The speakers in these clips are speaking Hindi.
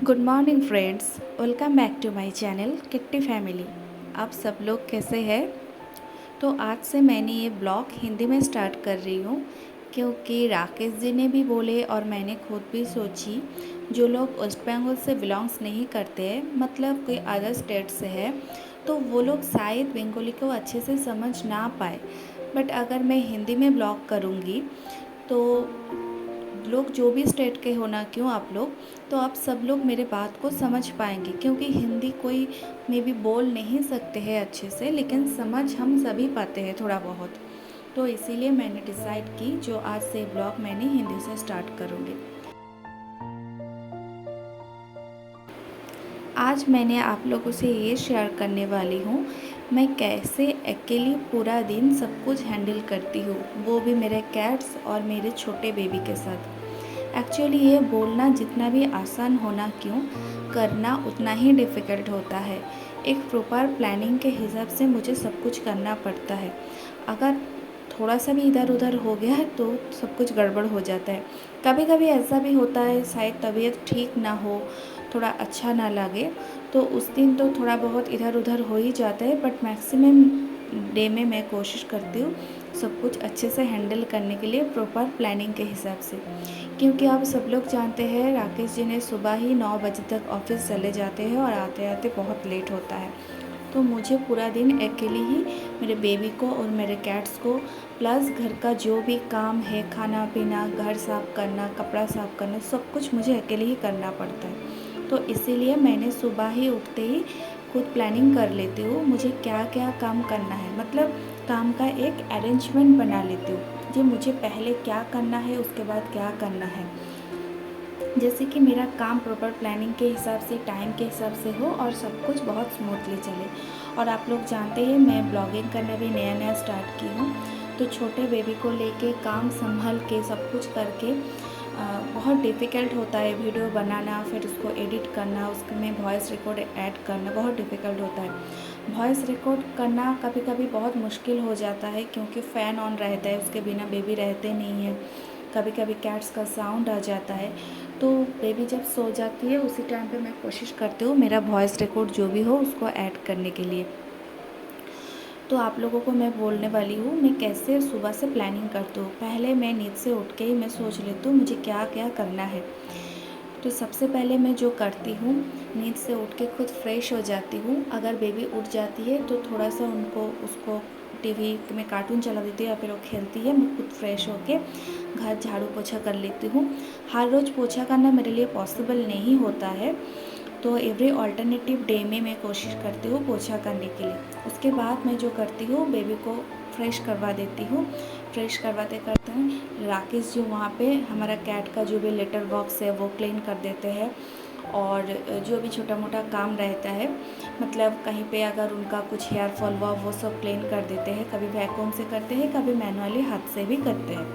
Good morning friends, welcome back to my channel kitty family. आप सब लोग कैसे हैं? तो आज से मैंने ये ब्लॉग हिंदी में स्टार्ट कर रही हूँ क्योंकि राकेश जी ने भी बोले और मैंने खुद भी सोची, जो लोग वेस्ट बंगाल से बिलोंग्स नहीं करते हैं, मतलब कोई अदर स्टेट से है, तो वो लोग शायद बंगाली को अच्छे से समझ ना पाए। बट अगर मैं हिंदी में ब्लॉग करूँगी तो लोग जो भी स्टेट के हो ना क्यों आप लोग, तो आप सब लोग मेरे बात को समझ पाएंगे क्योंकि हिंदी कोई मे भी बोल नहीं सकते हैं अच्छे से, लेकिन समझ हम सभी पाते हैं थोड़ा बहुत। तो इसीलिए मैंने डिसाइड की जो आज से ब्लॉग मैंने हिंदी से स्टार्ट करूँगी। आज मैंने आप लोगों से ये शेयर करने वाली हूँ मैं कैसे अकेली पूरा दिन सब कुछ हैंडल करती हूँ, वो भी मेरे कैट्स और मेरे छोटे बेबी के साथ। एक्चुअली ये बोलना जितना भी आसान होना क्यों, करना उतना ही डिफ़िकल्ट होता है। एक प्रॉपर प्लानिंग के हिसाब से मुझे सब कुछ करना पड़ता है। अगर थोड़ा सा भी इधर उधर हो गया है तो सब कुछ गड़बड़ हो जाता है। कभी कभी ऐसा भी होता है, शायद तबीयत ठीक ना हो, थोड़ा अच्छा ना लगे, तो उस दिन तो थोड़ा बहुत इधर उधर हो ही जाता है। बट मैक्सिमम डे में मैं कोशिश करती हूँ सब कुछ अच्छे से हैंडल करने के लिए, प्रॉपर प्लानिंग के हिसाब से। क्योंकि आप सब लोग जानते हैं राकेश जी ने सुबह ही 9 बजे तक ऑफिस चले जाते हैं और आते आते बहुत लेट होता है। तो मुझे पूरा दिन अकेले ही मेरे बेबी को और मेरे कैट्स को प्लस घर का जो भी काम है, खाना पीना, घर साफ़ करना, कपड़ा साफ़ करना, सब कुछ मुझे अकेले ही करना पड़ता है। तो इसीलिए मैंने सुबह ही उठते ही खुद प्लानिंग कर लेती हूँ मुझे क्या क्या काम करना है, मतलब काम का एक अरेंजमेंट बना लेती हूँ जी, मुझे पहले क्या करना है उसके बाद क्या करना है, जैसे कि मेरा काम प्रॉपर प्लानिंग के हिसाब से, टाइम के हिसाब से हो और सब कुछ बहुत स्मूथली चले। और आप लोग जानते हैं मैं ब्लॉगिंग करना भी नया नया स्टार्ट की हूँ, तो छोटे बेबी को लेके काम संभल के सब कुछ करके बहुत डिफ़िकल्ट होता है। वीडियो बनाना, फिर उसको एडिट करना, उसमें वॉइस रिकॉर्ड ऐड करना बहुत डिफ़िकल्ट होता है। वॉइस रिकॉर्ड करना कभी कभी बहुत मुश्किल हो जाता है क्योंकि फ़ैन ऑन रहता है, उसके बिना बेबी रहते नहीं है। कभी कभी कैट्स का साउंड आ जाता है, तो बेबी जब सो जाती है उसी टाइम पे मैं कोशिश करती हूँ मेरा वॉइस रिकॉर्ड जो भी हो उसको ऐड करने के लिए। तो आप लोगों को मैं बोलने वाली हूँ मैं कैसे सुबह से प्लानिंग करती हूँ। पहले मैं नींद से उठ के ही मैं सोच लेती हूँ मुझे क्या क्या करना है। तो सबसे पहले मैं जो करती हूँ, नींद से उठ के खुद फ्रेश हो जाती हूँ। अगर बेबी उठ जाती है तो थोड़ा सा उसको टीवी में कार्टून चला देती हूँ या फिर वो खेलती है, मैं खुद फ्रेश होके घर झाड़ू पोछा कर लेती हूँ। हर रोज़ पोछा करना मेरे लिए पॉसिबल नहीं होता है, तो एवरी ऑल्टरनेटिव डे में मैं कोशिश करती हूँ पोछा करने के लिए। उसके बाद मैं जो करती हूँ बेबी को फ्रेश करवा देती हूँ। फ्रेश करवाते करते हैं राकेश जी वहाँ पे हमारा कैट का जो भी लेटर बॉक्स है वो क्लीन कर देते हैं, और जो भी छोटा मोटा काम रहता है, मतलब कहीं पे अगर उनका कुछ हेयर फॉल हुआ वो सब क्लीन कर देते हैं। कभी वैक्यूम से करते हैं, कभी मैनुअली हाथ से भी करते हैं।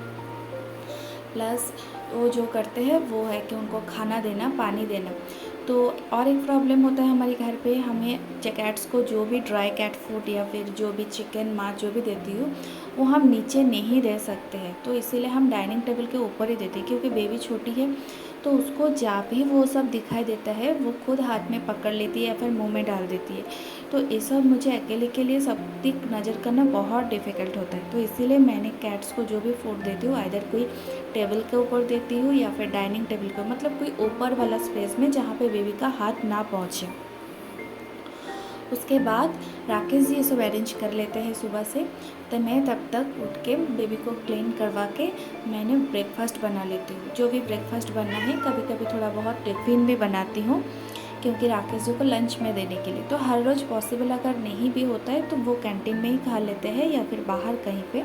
प्लस वो जो करते हैं वो है कि उनको खाना देना, पानी देना। तो और एक प्रॉब्लम होता है हमारे घर पे, हमें कैट्स को जो भी ड्राई कैट फूड या फिर जो भी चिकन माँ जो भी देती हूँ वो हम नीचे नहीं दे सकते हैं, तो इसीलिए हम डाइनिंग टेबल के ऊपर ही देते हैं। क्योंकि बेबी छोटी है तो उसको जब भी वो सब दिखाई देता है वो खुद हाथ में पकड़ लेती है या फिर मुंह में डाल देती है। तो ये सब मुझे अकेले के लिए सब तक नज़र करना बहुत डिफ़िकल्ट होता है। तो इसीलिए मैंने कैट्स को जो भी फूड देती हूँ आइदर कोई टेबल के ऊपर देती हूँ या फिर डाइनिंग टेबल के, मतलब कोई ऊपर वाला स्पेस में जहाँ पे बेबी का हाथ ना पहुँचे। उसके बाद राकेश जी ये सब अरेंज कर लेते हैं सुबह से, तो मैं तब तक उठ के बेबी को क्लीन करवा के मैंने ब्रेकफास्ट बना लेती हूँ। जो भी ब्रेकफास्ट बनना है, कभी कभी थोड़ा बहुत टिफ़िन भी बनाती हूँ क्योंकि राकेश जी को लंच में देने के लिए। तो हर रोज़ पॉसिबल अगर नहीं भी होता है तो वो कैंटीन में ही खा लेते हैं या फिर बाहर कहीं पे।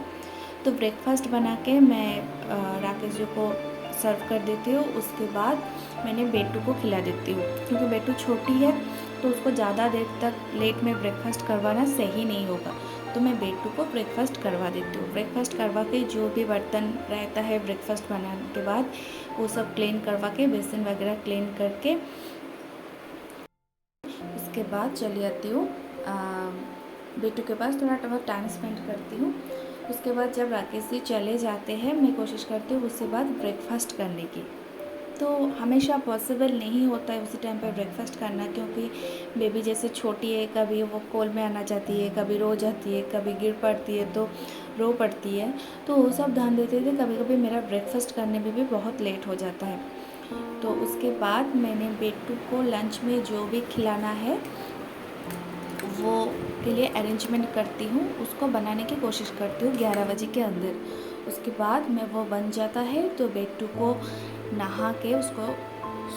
तो ब्रेकफास्ट बना के मैं राकेश जी को सर्व कर देती हूँ। उसके बाद मैंने बेटू को खिला देती हूँ क्योंकि बेटू छोटी है तो उसको ज़्यादा देर तक लेट में ब्रेकफास्ट करवाना सही नहीं होगा, तो मैं बेटू को ब्रेकफास्ट करवा देती हूँ। ब्रेकफास्ट करवा के जो भी बर्तन रहता है ब्रेकफास्ट बनाने के बाद वो सब क्लीन करवा के, बेसिन वगैरह क्लीन करके उसके बाद चली जाती हूँ बेटू के पास, थोड़ा बहुत टाइम स्पेंड करती हूँ। उसके बाद जब राकेश जी चले जाते हैं मैं कोशिश करती हूँ उसके बाद ब्रेकफास्ट करने की। तो हमेशा पॉसिबल नहीं होता है उसी टाइम पे ब्रेकफ़ास्ट करना, क्योंकि बेबी जैसे छोटी है, कभी वो कोल में आना चाहती है, कभी रो जाती है, कभी गिर पड़ती है तो रो पड़ती है। तो वो सब ध्यान देते थे, कभी कभी मेरा ब्रेकफ़ास्ट करने में भी बहुत लेट हो जाता है। तो उसके बाद मैंने बेटू को लंच में जो भी खिलाना है वो के लिए अरेंजमेंट करती हूँ, उसको बनाने की कोशिश करती हूँ 11 बजे के अंदर। उसके बाद मैं वो बन जाता है तो बेटू को नहा के उसको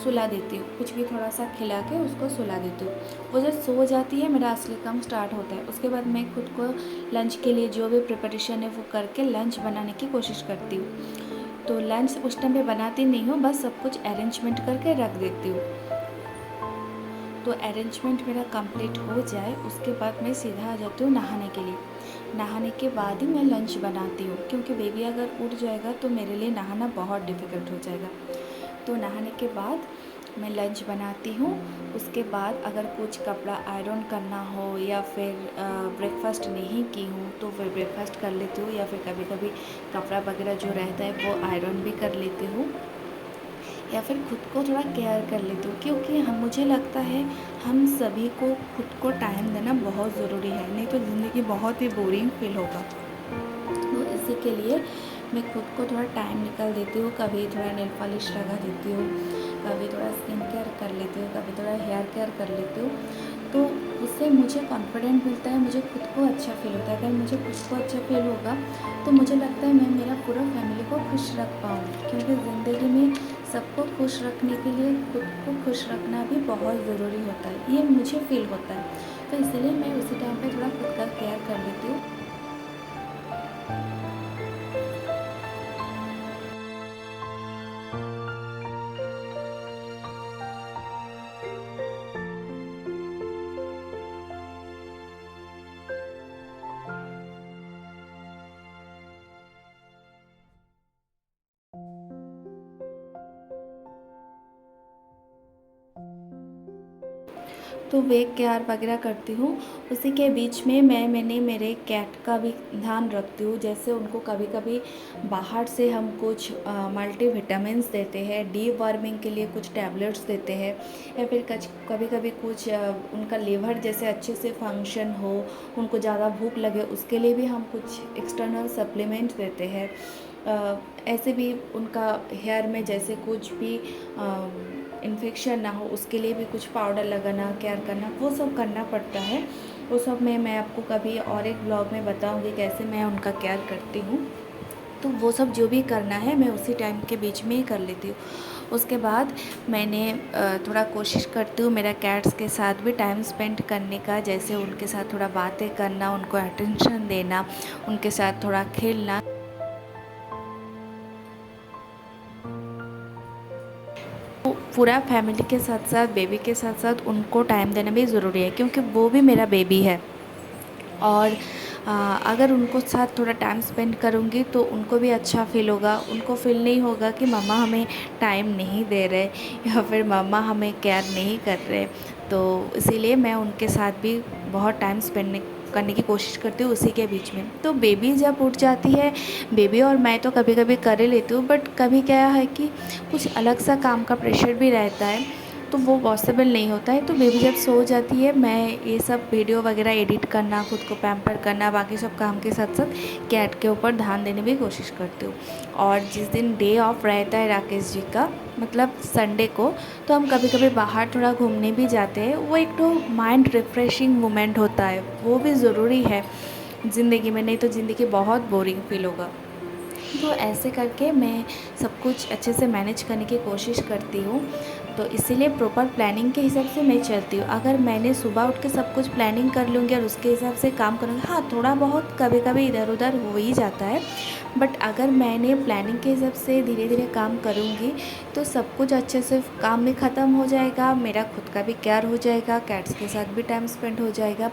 सुला देती हूँ, कुछ भी थोड़ा सा खिला के उसको सुला देती हूँ। वो जब सो जाती है मेरा असली काम स्टार्ट होता है। उसके बाद मैं खुद को लंच के लिए जो भी प्रिपरेशन है वो करके लंच बनाने की कोशिश करती हूँ। तो लंच उस टाइम पे बनाती नहीं हूँ, बस सब कुछ अरेंजमेंट करके रख देती हूँ। तो अरेंजमेंट मेरा कंप्लीट हो जाए उसके बाद मैं सीधा आ जाती हूँ नहाने के लिए। नहाने के बाद ही मैं लंच बनाती हूँ, क्योंकि बेबी अगर उठ जाएगा तो मेरे लिए नहाना बहुत डिफ़िकल्ट हो जाएगा। तो नहाने के बाद मैं लंच बनाती हूँ। उसके बाद अगर कुछ कपड़ा आयरन करना हो या फिर ब्रेकफ़ास्ट नहीं की हूँ तो फिर ब्रेकफ़ास्ट कर लेती हूँ, या फिर कभी कभी कपड़ा वगैरह जो रहता है वो आयरन भी कर लेती हूँ, या फिर खुद को थोड़ा केयर कर लेती हूँ। क्योंकि हम मुझे लगता है हम सभी को खुद को टाइम देना बहुत ज़रूरी है, नहीं तो ज़िंदगी बहुत ही बोरिंग फील होगा। तो इसी के लिए मैं खुद को थोड़ा टाइम निकाल देती हूँ। कभी थोड़ा नेल पॉलिश लगा देती हूँ, कभी थोड़ा स्किन केयर कर लेती हूँ, कभी थोड़ा हेयर केयर कर लेती हूँ। तो उससे मुझे कॉन्फिडेंट मिलता है, मुझे खुद को अच्छा फील होता है। अगर मुझे खुद को अच्छा फील होगा तो मुझे लगता है मैं मेरा पूरा फैमिली को खुश रख पाऊँगी, क्योंकि ज़िंदगी में सबको खुश रखने के लिए खुद को खुश रखना भी बहुत ज़रूरी होता है, ये मुझे फील होता है। तो इसलिए मैं उसी टाइम पे थोड़ा खुद का केयर कर लेती हूँ। तो वे केयर वगैरह करती हूँ। उसी के बीच में मैंने मेरे कैट का भी ध्यान रखती हूँ। जैसे उनको कभी कभी बाहर से हम कुछ मल्टीविटामिन्स देते हैं, डी वर्मिंग के लिए कुछ टैबलेट्स देते हैं, या फिर कभी कभी कुछ उनका लीवर जैसे अच्छे से फंक्शन हो, उनको ज़्यादा भूख लगे उसके लिए भी हम कुछ एक्सटर्नल सप्लीमेंट देते हैं। ऐसे भी उनका हेयर में जैसे कुछ भी इन्फेक्शन ना हो उसके लिए भी कुछ पाउडर लगाना, केयर करना, वो सब करना पड़ता है। वो सब मैं आपको कभी और एक ब्लॉग में बताऊंगी कैसे मैं उनका केयर करती हूँ। तो वो सब जो भी करना है मैं उसी टाइम के बीच में ही कर लेती हूँ। उसके बाद मैंने थोड़ा कोशिश करती हूँ मेरा कैट्स के साथ भी टाइम स्पेंड करने का, जैसे उनके साथ थोड़ा बातें करना, उनको अटेंशन देना, उनके साथ थोड़ा खेलना। पूरा फैमिली के साथ साथ बेबी के साथ साथ उनको टाइम देना भी ज़रूरी है, क्योंकि वो भी मेरा बेबी है। और अगर उनको साथ थोड़ा टाइम स्पेंड करूँगी तो उनको भी अच्छा फील होगा। उनको फील नहीं होगा कि मम्मा हमें टाइम नहीं दे रहे या फिर मम्मा हमें केयर नहीं कर रहे। तो इसीलिए मैं उनके साथ भी बहुत टाइम स्पेंड करने की कोशिश करती हूँ उसी के बीच में। तो बेबी जब उठ जाती है, बेबी और मैं तो कभी कभी कर ही लेती हूँ, बट कभी क्या है कि कुछ अलग सा काम का प्रेशर भी रहता है तो वो पॉसिबल नहीं होता है। तो बेबी जब सो जाती है मैं ये सब वीडियो वगैरह एडिट करना, खुद को पैम्पर करना, बाकी सब काम के साथ साथ कैट के ऊपर ध्यान देने भी कोशिश करती हूँ। और जिस दिन डे ऑफ रहता है राकेश जी का, मतलब संडे को, तो हम कभी कभी बाहर थोड़ा घूमने भी जाते हैं। वो एक तो माइंड रिफ़्रेशिंग मोमेंट होता है, वो भी ज़रूरी है ज़िंदगी में, नहीं तो ज़िंदगी बहुत बोरिंग फील होगा। तो ऐसे करके मैं सब कुछ अच्छे से मैनेज करने की कोशिश करती हूँ। तो इसीलिए प्रॉपर प्लानिंग के हिसाब से मैं चलती हूँ। अगर मैंने सुबह उठ के सब कुछ प्लानिंग कर लूँगी और उसके हिसाब से काम करूँगी, हाँ थोड़ा बहुत कभी कभी इधर उधर हो ही जाता है, बट अगर मैंने प्लानिंग के हिसाब से धीरे धीरे काम करूँगी तो सब कुछ अच्छे से काम भी ख़त्म हो जाएगा, मेरा खुद का भी केयर हो जाएगा, कैट्स के साथ भी टाइम स्पेंड हो जाएगा।